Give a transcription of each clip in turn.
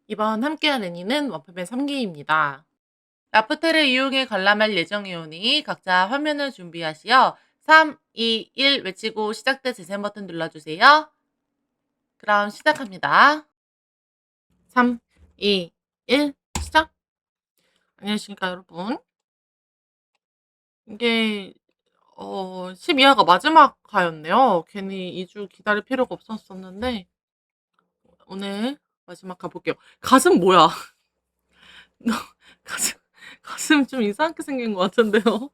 이번 함께한 애니는 원펀맨 3기입니다. 라프텔을 이용해 관람할 예정이오니 각자 화면을 준비하시어 3, 2, 1 외치고 시작된 재생 버튼 눌러주세요. 그럼 시작합니다. 3, 2, 1 시작! 안녕하십니까 여러분. 이게 12화가 마지막 화였네요. 괜히 2주 기다릴 필요가 없었었는데 오늘 마지막 가볼게요. 가슴 뭐야? 너 가슴 좀 이상하게 생긴 것 같은데요?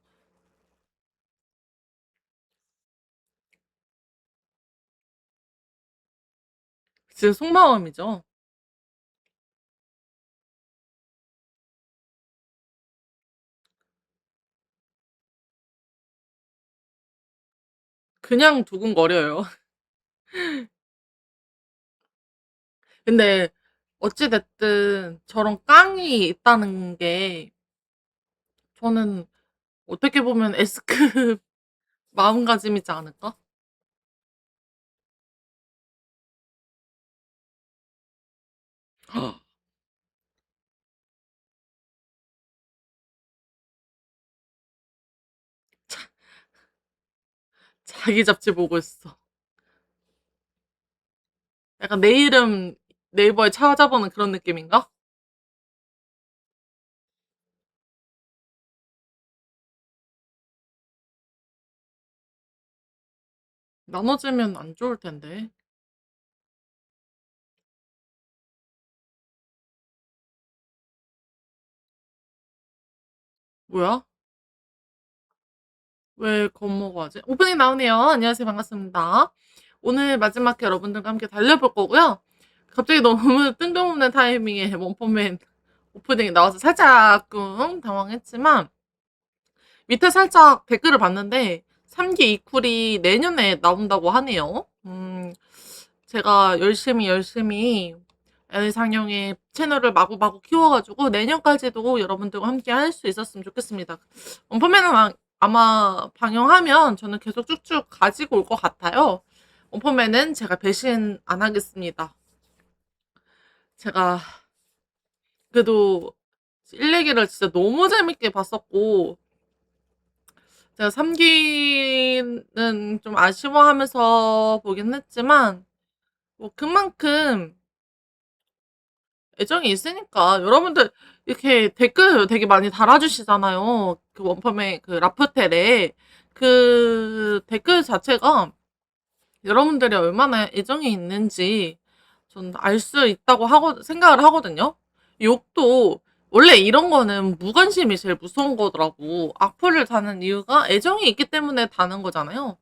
진짜 속마음이죠. 그냥 두근거려요. 근데 어찌 됐든 저런 깡이 있다는 게 저는 어떻게 보면 S급 마음가짐이지 않을까? 자기 잡지 보고 있어. 약간 내 이름 네이버에 찾아보는 그런 느낌인가? 나눠지면 안 좋을 텐데. 뭐야? 왜 겁먹어하지? 오프닝 나오네요. 안녕하세요. 반갑습니다. 오늘 마지막 회 여러분들과 함께 달려볼 거고요. 갑자기 너무 뜬금없는 타이밍에 원펀맨 오프닝이 나와서 살짝 끔 당황했지만 밑에 살짝 댓글을 봤는데 3기 이쿨이 내년에 나온다고 하네요. 제가 열심히 애니 상영의 채널을 마구마구 키워가지고 내년까지도 여러분들과 함께 할 수 있었으면 좋겠습니다. 원펀맨은 아마 방영하면 저는 계속 쭉쭉 가지고 올 것 같아요. 원펀맨은 제가 배신 안 하겠습니다. 제가 그래도 1, 2기를 진짜 너무 재밌게 봤었고 제가 3기는 좀 아쉬워하면서 보긴 했지만 뭐 그만큼 애정이 있으니까 여러분들 이렇게 댓글 되게 많이 달아주시잖아요. 그 원펀맨 그 라프텔에 그 댓글 자체가 여러분들이 얼마나 애정이 있는지 전 알 수 있다고 생각을 하거든요. 욕도 원래 이런 거는 무관심이 제일 무서운 거더라고. 악플을 다는 이유가 애정이 있기 때문에 다는 거잖아요.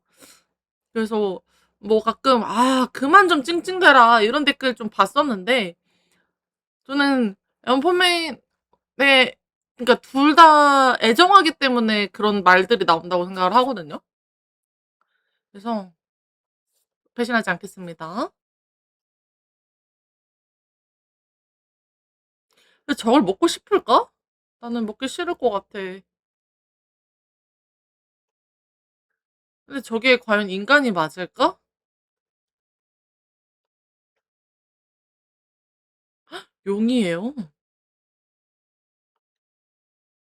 그래서 뭐 가끔 그만 좀 찡찡대라 이런 댓글 좀 봤었는데 저는 원펀맨 그러니까 둘 다 애정하기 때문에 그런 말들이 나온다고 생각을 하거든요. 그래서 배신하지 않겠습니다. 근데 저걸 먹고 싶을까? 나는 먹기 싫을 것 같아. 근데 저게 과연 인간이 맞을까? 용이에요.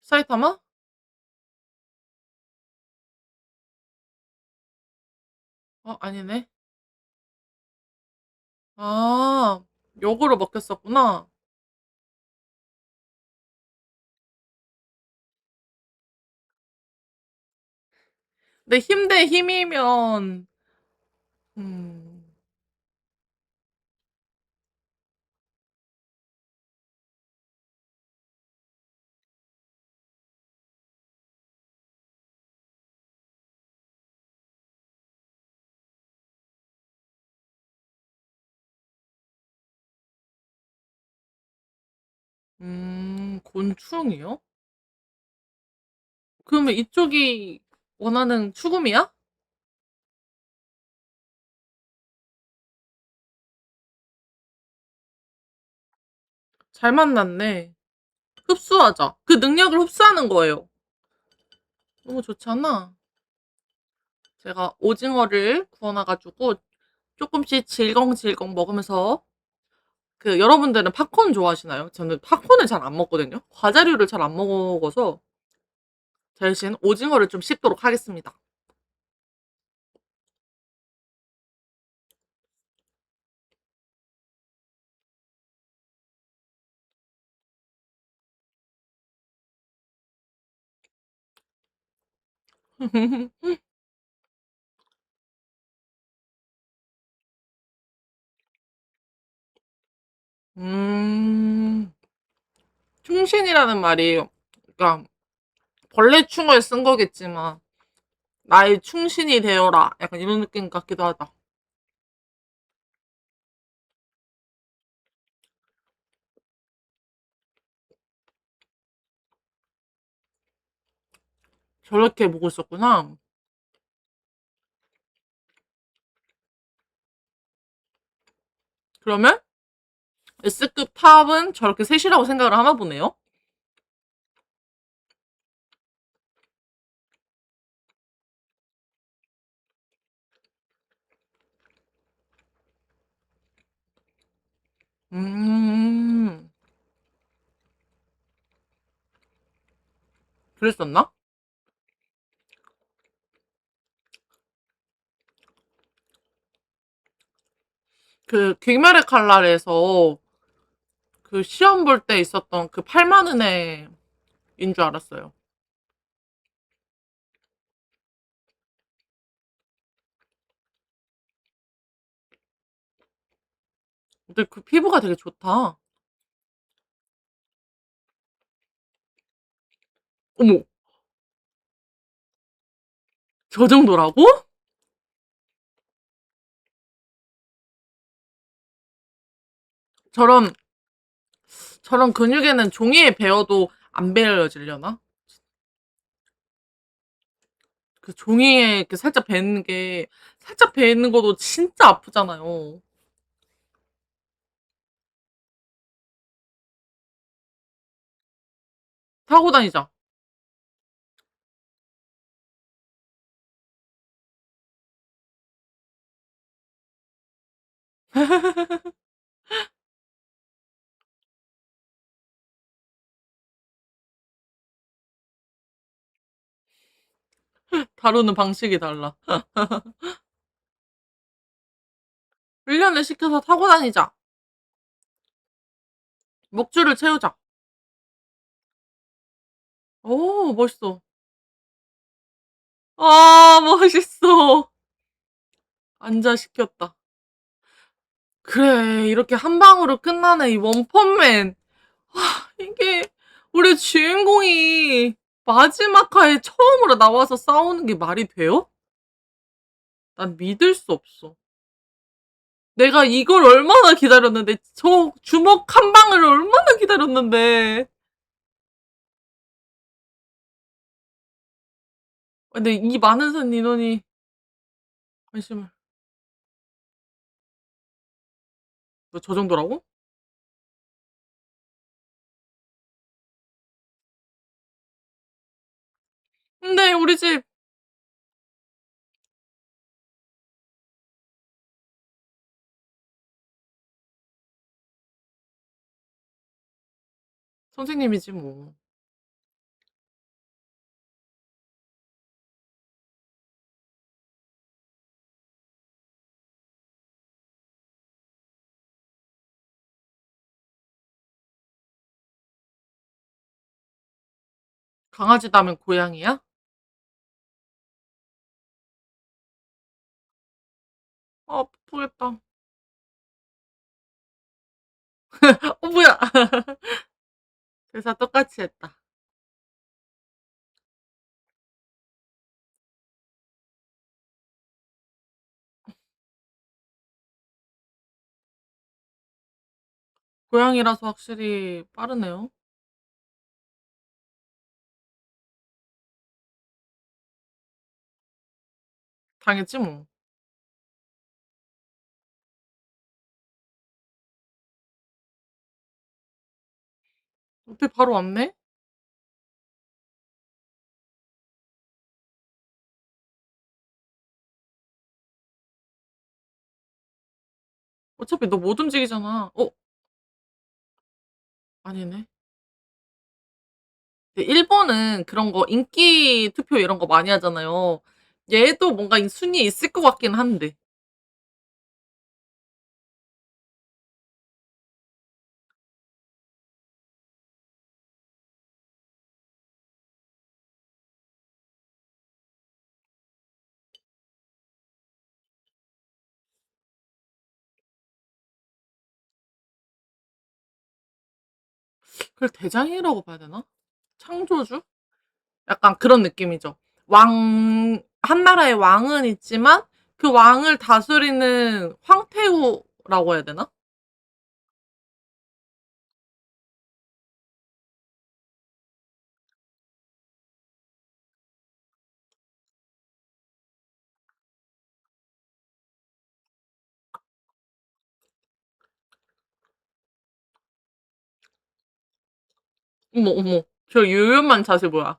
사이타마? 아니네. 아, 역으로 먹혔었구나. 근데 힘 대 힘이면 음, 곤충이요? 그러면 이쪽이 원하는 추금이야? 잘 만났네. 흡수하자. 그 능력을 흡수하는 거예요. 너무 좋잖아. 제가 오징어를 구워놔가지고 조금씩 질겅질겅 먹으면서 여러분들은 팝콘 좋아하시나요? 저는 팝콘을 잘 안 먹거든요. 과자류를 잘 안 먹어서 대신 오징어를 좀 씹도록 하겠습니다. 음. 충신이라는 말이 그러니까 벌레충을 쓴 거겠지만 '나의 충신이 되어라.' 약간 이런 느낌 같기도 하다. 저렇게 보고 있었구나. 그러면 S급 탑은 저렇게 셋이라고 생각을 하나 보네요. 음. 그랬었나? 귀멸의 칼날에서 시험 볼 때 있었던 그 8만 은혜인 줄 알았어요. 근데 그 피부가 되게 좋다. 어머, 저 정도라고? 저런 저런 근육에는 종이에 베어도 안 베어지려나? 종이에 이렇게 살짝 베는 게 살짝 베는 것도 진짜 아프잖아요. 타고 다니자. 다루는 방식이 달라. 훈련을 시켜서 타고 다니자. 목줄을 채우자. 오, 멋있어. 아, 멋있어. 안자시켰다. 그래, 이렇게 한 방으로 끝나는 이 원펀맨. 이게 우리 주인공이 마지막 화에 처음으로 나와서 싸우는 게 말이 돼요? 난 믿을 수 없어. 내가 이걸 얼마나 기다렸는데, 저 주먹 한 방을 얼마나 기다렸는데. 근데 이 많은 산 인원이 관심을, 너 저 정도라고? 근데 우리 집 선생님이지 뭐. 강아지 다면 고양이야? 아, 아프겠다. 뭐야. 대사 똑같이 했다. 고양이라서 확실히 빠르네요. 당했지 뭐. 어떻게 바로 왔네? 어차피 너 못 움직이잖아. 아니네. 근데 일본은 그런 거 인기 투표 이런 거 많이 하잖아요. 얘도 뭔가 이 순위에 있을 것 같긴 한데. 그걸 대장이라고 봐야 되나? 창조주? 약간 그런 느낌이죠. 한 나라의 왕은 있지만 그 왕을 다스리는 황태후라고 해야 되나? 어머, 어머. 저 유연한 자세 뭐야?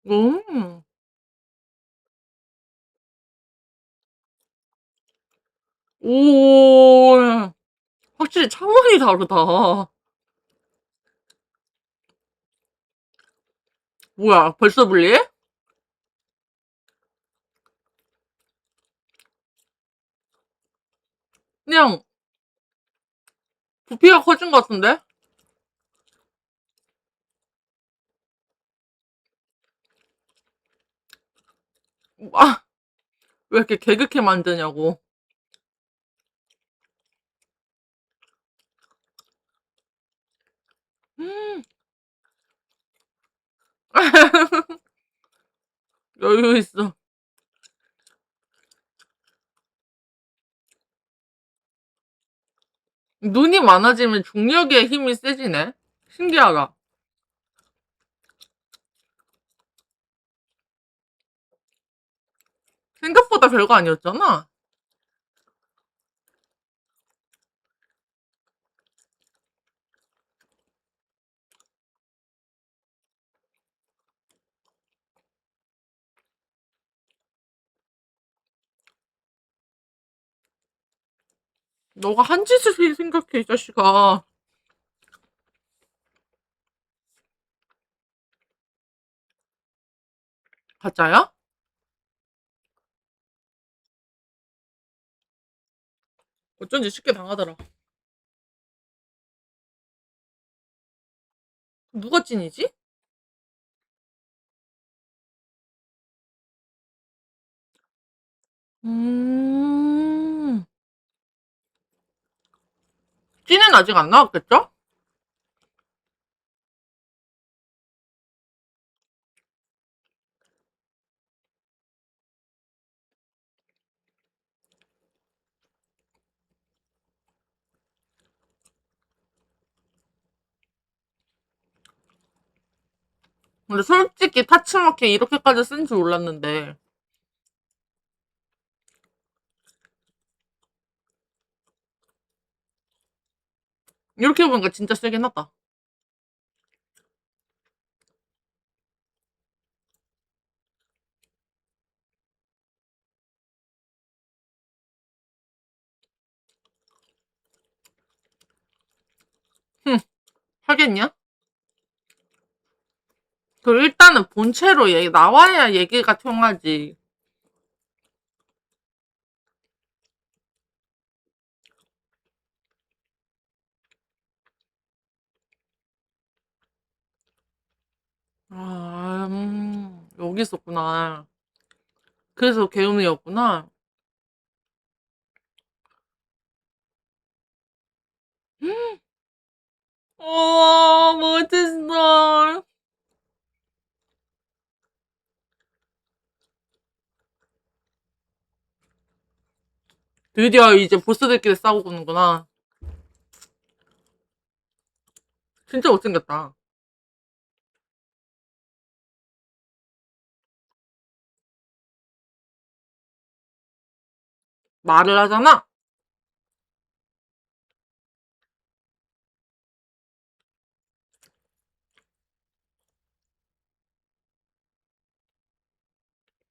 음. 오. 확실히 차원이 다르다. 뭐야, 벌써 분리해? 그냥 부피가 커진 것 같은데? 아, 왜 이렇게 개그캐 만드냐고. 음. 여유 있어. 눈이 많아지면 중력의 힘이 세지네. 신기하다. 생각보다 별거 아니었잖아. 너가 한 짓을 생각해, 이 자식아. 가짜야? 어쩐지 쉽게 당하더라. 누가 찐이지? 음. 찐은 아직 안 나왔겠죠? 근데 솔직히 타츠마키 이렇게까지 쓴 줄 몰랐는데. 이렇게 보니까 진짜 세긴 하다. 흠, 하겠냐? 그 일단은 본체로 나와야 얘기가 통하지. 아, 여기 있었구나. 그래서 개운이었구나. 멋있어. 드디어 이제 보스들끼리 싸우고는구나. 진짜 못생겼다. 말을 하잖아?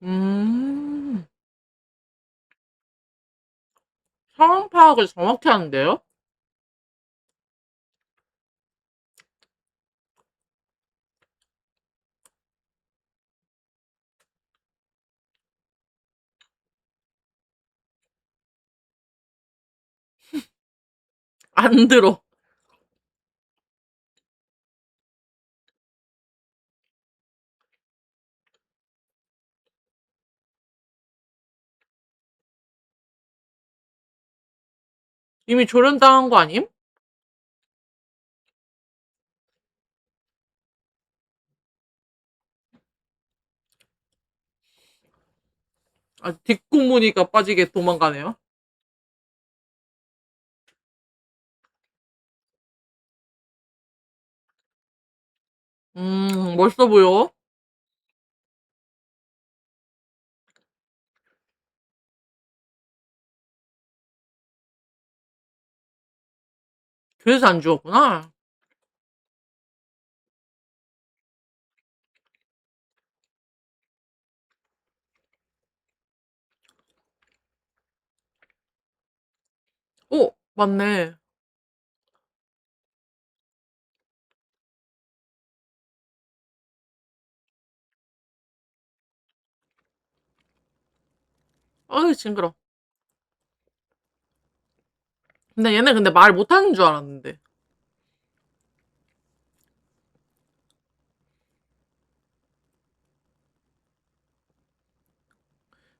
음, 상황 파악을 정확히 하는데요? 안 들어. 이미 조련당한 거 아님? 아, 뒷구무늬가 빠지게 도망가네요. 멋있어 보여. 그래서 안 죽었구나. 오, 맞네. 어이, 징그러. 근데 얘네 근데 말 못하는 줄 알았는데.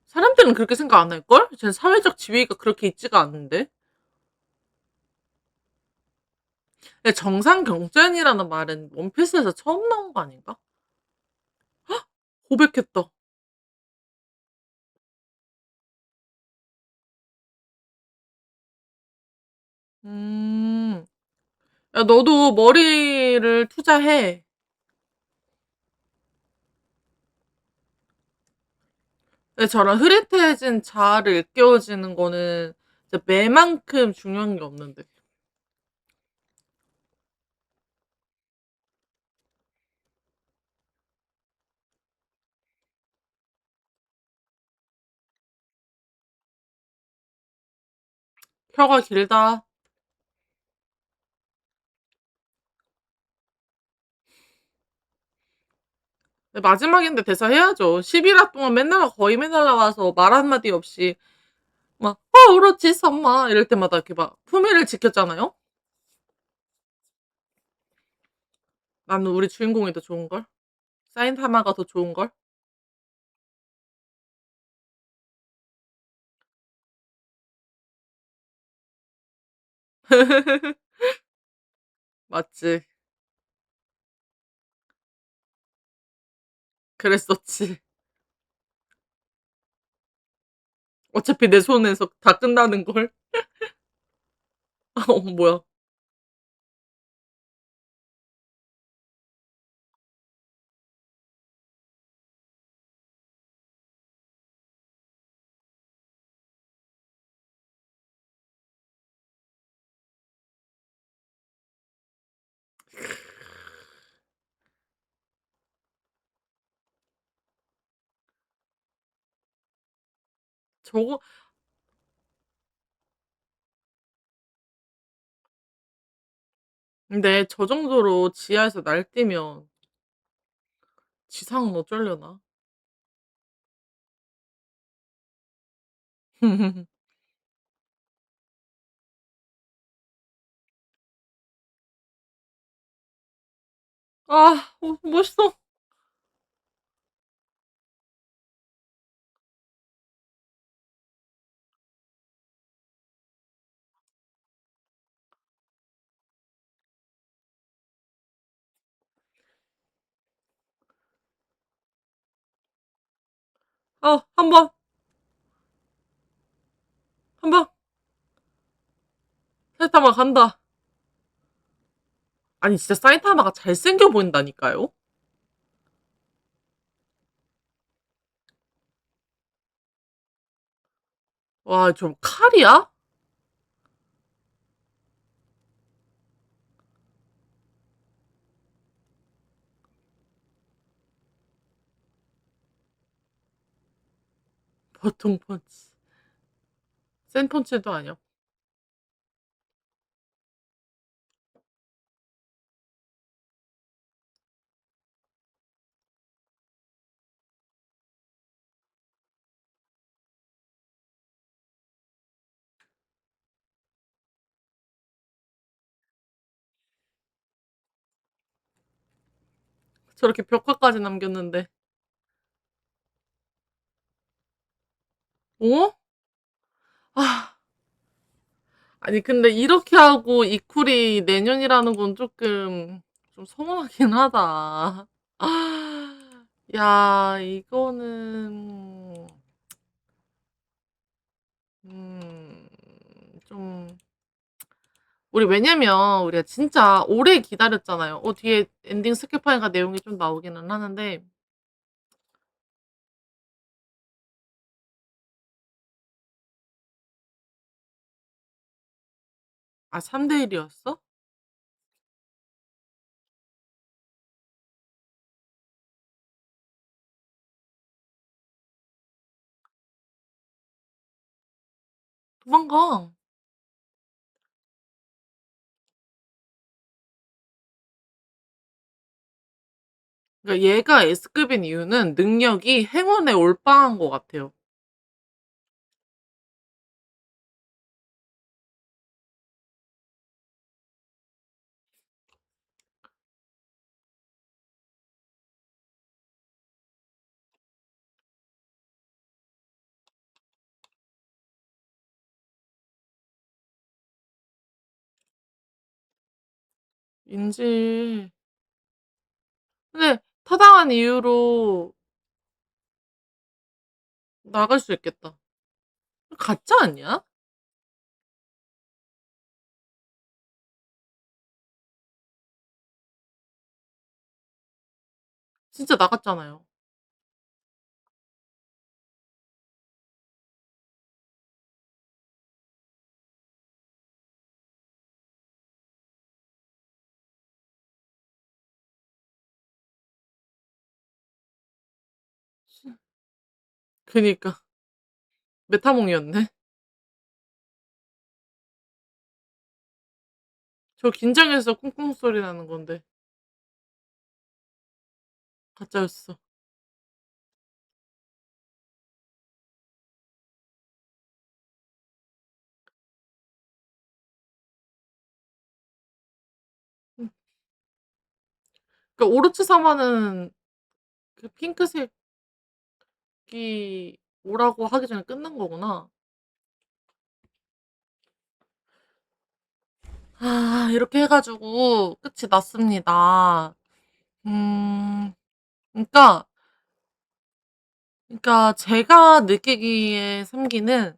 사람들은 그렇게 생각 안 할걸? 쟤는 사회적 지위가 그렇게 있지가 않는데. 근데 정상 경전이라는 말은 원피스에서 처음 나온 거 아닌가? 고백했다. 음. 야, 너도 머리를 투자해. 근데 저런 흐릿해진 자아를 일깨워지는 거는 진짜 매만큼 중요한 게 없는데. 혀가 길다. 근데 마지막인데 대사 해야죠. 11화 동안 맨날 거의 맨날 나와서 말 한마디 없이 막 그렇지 선마 이럴 때마다 이렇게 막 품위를 지켰잖아요. 나는 우리 주인공이 더 좋은걸. 사인타마가 더 좋은걸. 맞지. 그랬었지. 어차피 내 손에서 다 끝나는 걸. 뭐야. 저거 근데 저 정도로 지하에서 날뛰면 지상은 어쩌려나. 멋있어. 한번 한번 사이타마 간다. 아니 진짜 사이타마가 잘생겨 보인다니까요. 와, 좀 칼이야? 보통 펀치. 센 펀치도 아니야. 저렇게 벽화까지 남겼는데. 어? 아. 아니 근데 이렇게 하고 이쿨이 내년이라는 건 쪼끔 좀 서운하긴 하다. 야 이거는 음 좀 우리 왜냐면 우리가 진짜 오래 기다렸잖아요. 뒤에 엔딩 스킵 파일과 내용이 좀 나오기는 하는데. 아 3대 1 이었어? 도망가. 그러니까 얘가 S급인 이유는 능력이 행운에 올빵한 것 같아요. 인지. 근데 타당한 이유로 나갈 수 있겠다. 가짜 아니야? 진짜 나갔잖아요. 그니까. 메타몽이었네. 저 긴장해서 쿵쿵 소리 나는 건데 가짜였어. 음. 그러니까 오로치 사마는 그 핑크색이 오라고 하기 전에 끝난 거구나. 아 이렇게 해 가지고 끝이 났습니다. 음 그러니까 제가 느끼기에 3 기는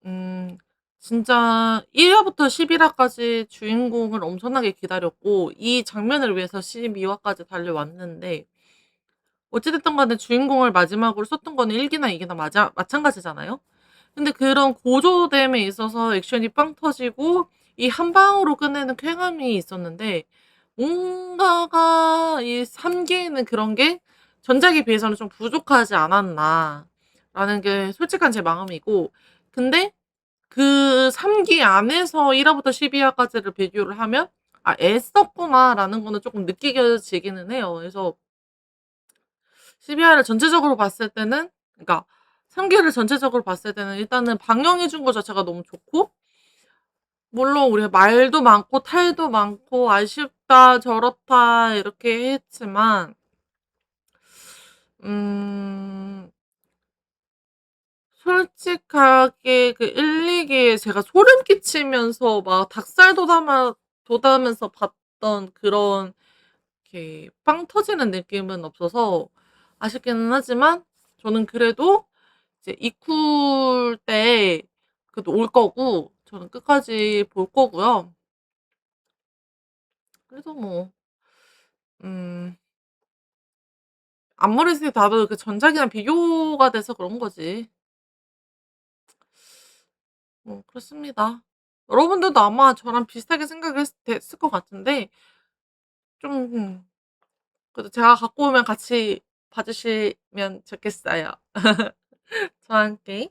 음 진짜 1 화부터 11 화까지 주인공을 엄청나게 기다렸고 이 장면을 위해서 12 화까지 달려왔는데 어찌 됐든 간에 주인공을 마지막으로 썼던 거는 1 기나 2 기나 마찬가지잖아요. 근데 그런 고조됨에 있어서 액션이 빵 터지고 이 한 방으로 끝내는 쾌감이 있었는데 뭔가가 이 3 기에는 그런 게 '전작에 비해서는 좀 부족하지 않았나.'라는 게 솔직한 제 마음이고, 근데 그 3기 안에서 1 화부터 12 화까지를 비교를 하면 '아 애썼구나.'라는 거는 쪼끔 느껴지기는 해요. 그래서 12 화를 전체적으로 봤을 때는, 그러니까 3 기를 전체적으로 봤을 때는 일단은 방영해 준 거 자체가 너무 좋고, 물론 우리가 말도 많고 탈도 많고 아쉽다 저렇다 이렇게 했지만 음 솔직하게 그 1-2 기에 제가 소름 끼치면서 막 닭살 돋아면서 봤던 그런 이렇게 빵 터지는 느낌은 없어서 아쉽기는 하지만, 저는 그래도 이제 이쿨 때 그래도 올 거고 저는 끝까지 볼 거고요. 그래서 뭐 음 아무리 봐도 그 전작이랑 비교가 돼서 그런 거지. 뭐 그렇습니다. 여러분들도 아마 저랑 비슷하게 됐을 것 같은데 좀 그래도 제가 갖고 오면 같이 봐 주시면 좋겠어요. 저와 함께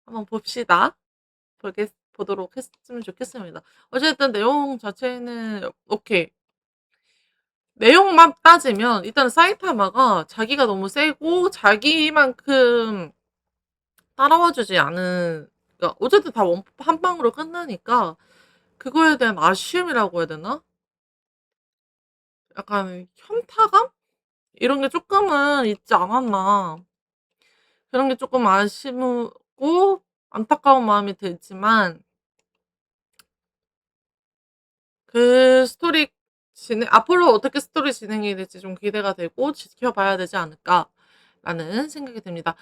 한번 봅시다. 보도록 했으면 좋겠습니다. 어쨌든 내용 자체는 오케이. 내용만 따지면 일단은 사이타마가 자기가 너무 세고 자기만큼 따라와 주지 않은, 그러니까 어쨌든 다 한 방으로 끝나니까 그거에 대한 아쉬움이라고 해야 되나? 약간 현타감? 이런 게 쪼끔은 있지 않았나. 그런 게 쪼끔 아쉬우고 안타까운 마음이 들지만 그 스토리 진행 앞으로 어떻게 스토리 진행이 될지 좀 기대가 되고 '지켜봐야 되지 않을까.'라는 생각이 듭니다.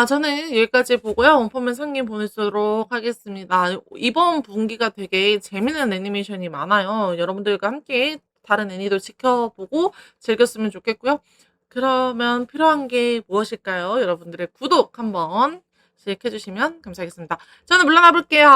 저는 여기까지 보고요. 원펀맨 상님 보내도록 하겠습니다. 이번 분기가 되게 재미있는 애니메이션이 많아요. 여러분들과 함께 다른 애니도 지켜보고 즐겼으면 좋겠고요. 그러면 필요한 게 무엇일까요? 여러분들의 구독 한번 씩 해 주시면 감사하겠습니다. 저는 물러나 볼게요.